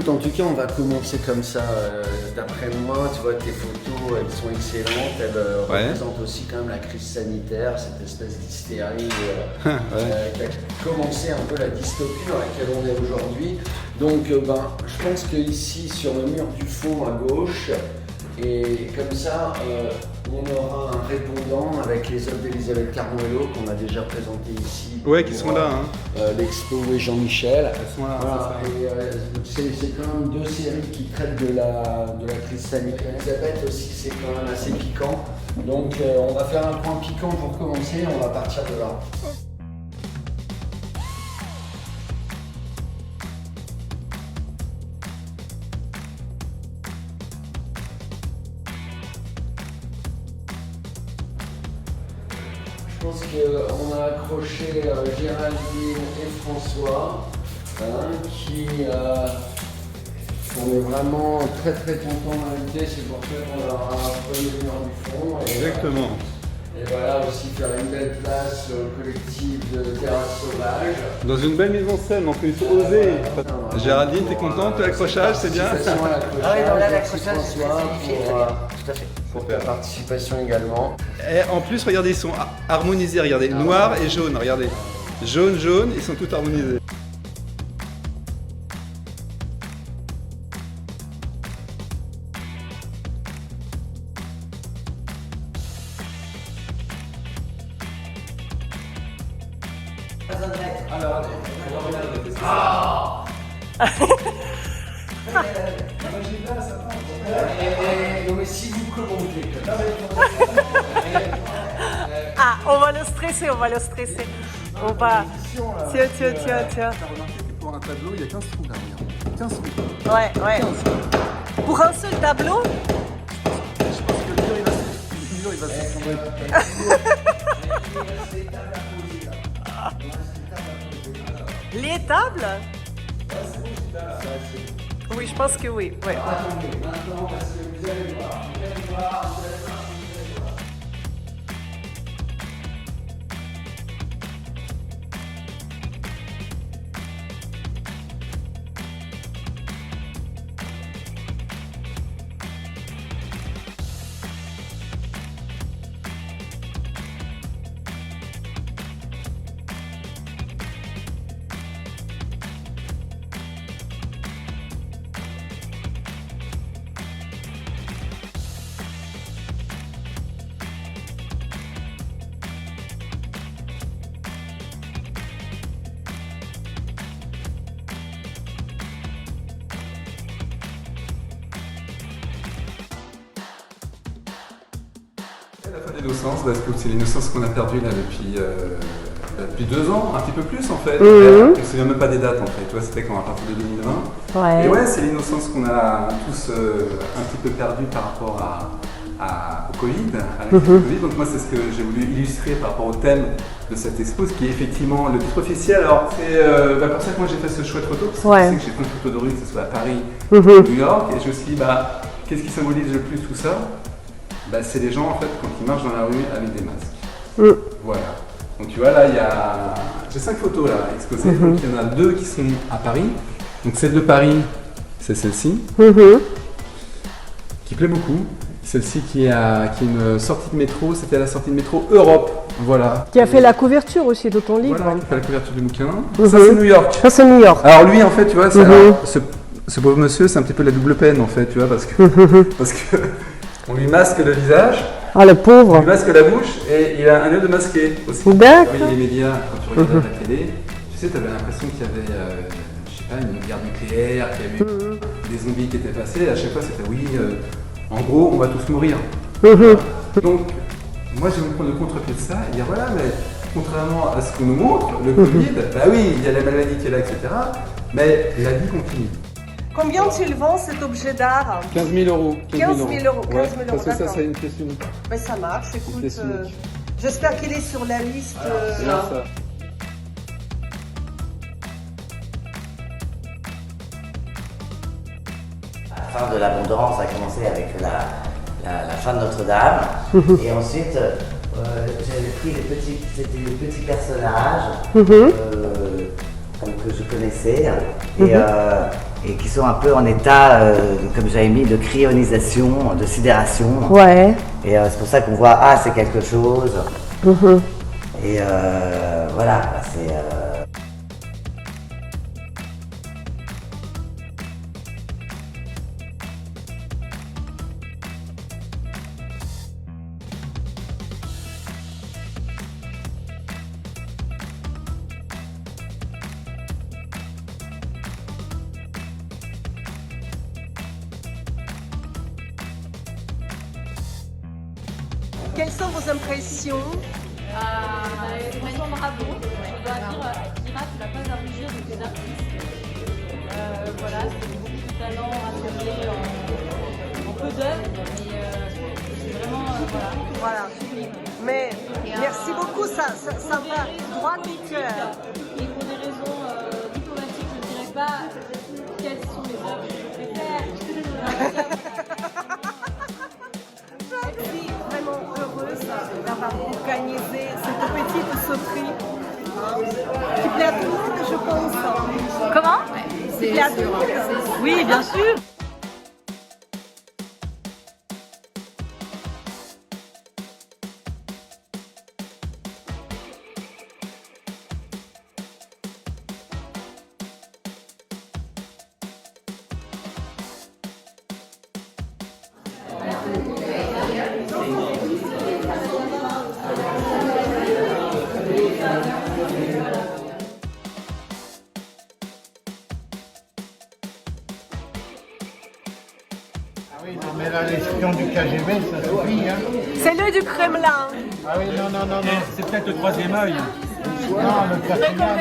En tout cas, on va commencer comme ça. D'après moi, tu vois, tes photos, elles sont excellentes. Elles représentent aussi quand même la crise sanitaire, cette espèce d'hystérie qui a commencé un peu la dystopie dans laquelle on est aujourd'hui. Donc, je pense qu'ici, sur le mur du fond à gauche, et comme ça, on aura un répondant avec les œuvres d'Elisabeth Carmuelo qu'on a déjà présenté ici. Ouais, qui sont là. L'expo et Jean-Michel. Elles sont là, voilà. C'est quand même deux séries qui traitent de la crise sanitaire. Elisabeth aussi, c'est quand même assez piquant. Donc on va faire un point piquant pour commencer, on va partir de là. Je pense qu'on a accroché Géraldine et François, qui on est vraiment très contents d'inviter, c'est pour ça qu'on leur a pris le mur du fond. Exactement. Et voilà, aussi faire une belle place collective de terrasse sauvage. Dans une belle mise en scène, en plus, osé. Géraldine, t'es contente de l'accrochage, c'est bien? Ah oui, non, là, l'accrochage, c'est magnifique, tout à fait. Pour ta participation également. Et en plus, regardez, ils sont harmonisés, regardez, noir et jaune, regardez. Jaune, ils sont tous harmonisés. Alors, non mais si vous commentez Ah, on va le stresser, On va... Tiens. T'as remarqué que pour un tableau, il y a 15 trous là, regarde. 15 trous. Ouais. 15. Pour un seul tableau? Je pense que le mur, il va s'effondrer. Les tables? Oui, je pense que oui. Ouais. Attendez, maintenant, parce que vous allez voir. La fin de l'innocence, parce que c'est l'innocence qu'on a perdue là depuis 2 ans, un petit peu plus en fait. Je ne me souviens même pas des dates en fait, toi c'était quand à partir de 2020. Ouais. Et ouais, c'est l'innocence qu'on a tous un petit peu perdue par rapport au Covid, à la crise du Covid. Donc moi c'est ce que j'ai voulu illustrer par rapport au thème de cette expo, ce qui est effectivement le titre officiel. Alors c'est pour ça que moi j'ai fait ce choix de photo, parce que je sais que j'ai plein de photos de rue, que ce soit à Paris ou New York, et je me suis dit qu'est-ce qui symbolise le plus tout ça? C'est les gens en fait quand ils marchent dans la rue avec des masques. Voilà. Donc tu vois là j'ai 5 photos là exposées. Donc il y en a 2 qui sont à Paris. Donc celle de Paris, c'est celle-ci. Qui plaît beaucoup. Celle-ci qui est une sortie de métro, c'était à la sortie de métro Europe. Voilà. Qui a fait la couverture aussi de ton livre. Voilà, qui fait la couverture du bouquin. Ça c'est New York. Ça c'est New York. Alors lui en fait tu vois, ce pauvre monsieur c'est un petit peu la double peine en fait, tu vois, parce que on lui masque le visage, ah le pauvre. on lui masque la bouche et il a un œil de masqué aussi. D'accord. Oui, les médias, quand tu regardais la télé, tu sais, tu avais l'impression qu'il y avait, je sais pas, une guerre nucléaire, qu'il y avait des zombies qui étaient passés, et à chaque fois c'était oui, en gros, on va tous mourir. Donc, moi je vais me prendre le contre-pied de ça et dire voilà, mais contrairement à ce qu'on nous montre, le Covid, oui, il y a la maladie qui est là, etc. Mais la vie continue. Combien tu le vends cet objet d'art? 15 000 euros. 15 000 euros, 15 000 euros, parce que ça, d'accord. c'est une pièce unique. Ben, ça marche, écoute. pièce unique. J'espère qu'il est sur la liste. C'est bien ça. La fin de l'abondance a commencé avec la fin de Notre-Dame. Et ensuite, j'avais pris les petits personnages que je connaissais. et qui sont un peu en état, comme j'avais mis, de cryonisation, de sidération. Ouais. Et c'est pour ça qu'on voit, ah, c'est quelque chose. Et voilà, c'est... Quelles sont vos impressions? Franchement, bravo. Je dois dire, Kira, tu n'as pas à rougir de tes artistes. Voilà, c'est beaucoup de talent rassemblé en peu d'œuvres. Et c'est vraiment, Voilà. Mais merci beaucoup, ça va droit au cœur. Et pour des raisons diplomatiques, je ne dirais pas quelles sont les œuvres que je préfère. Je suis vraiment heureuse d'avoir organisé cette petite sauterie qui plaît à tout le monde, je pense. Comment? Qui plaît à tout le monde. Oui, bien sûr. Oui, non, mais là, l'espion du KGB, ça suffit, hein. C'est l'œil du Kremlin. Ah oui, non. C'est peut-être le troisième œil. Non, le quatrième.